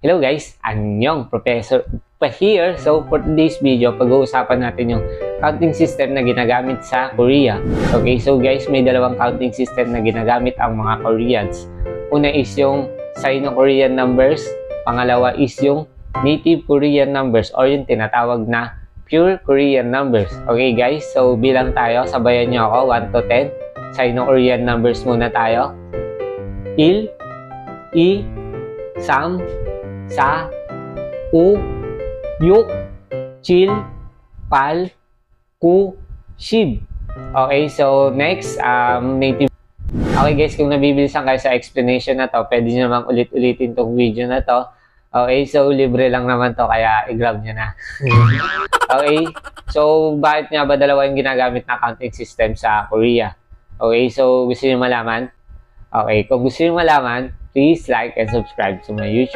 Hello guys, Annyeong, Professor Pa here. So for today's video, pag-uusapan natin yung counting system na ginagamit sa Korea. Okay, so guys, may dalawang counting system na ginagamit ang mga Koreans. Una is yung Sino-Korean numbers, pangalawa is yung Native Korean numbers or yung tinatawag na Pure Korean numbers. Okay guys, so bilang tayo, sabayan nyo ako 1 to 10. Sino-Korean numbers muna tayo. Il, I, Sam, Sa, U, Yuk, Chil, Pal, Ku, Shib. Okay, so next, native. Okay guys, kung nabibilisan kayo sa explanation na to, pwede nyo namang ulit-ulitin tong video na to. Okay, so libre lang naman to, kaya i-grab nyo na. Okay, so bakit nga ba dalawa yung ginagamit na counting system sa Korea? Okay, so gusto nyo malaman? Okay, kung gusto nyo malaman, please like and subscribe to my YouTube.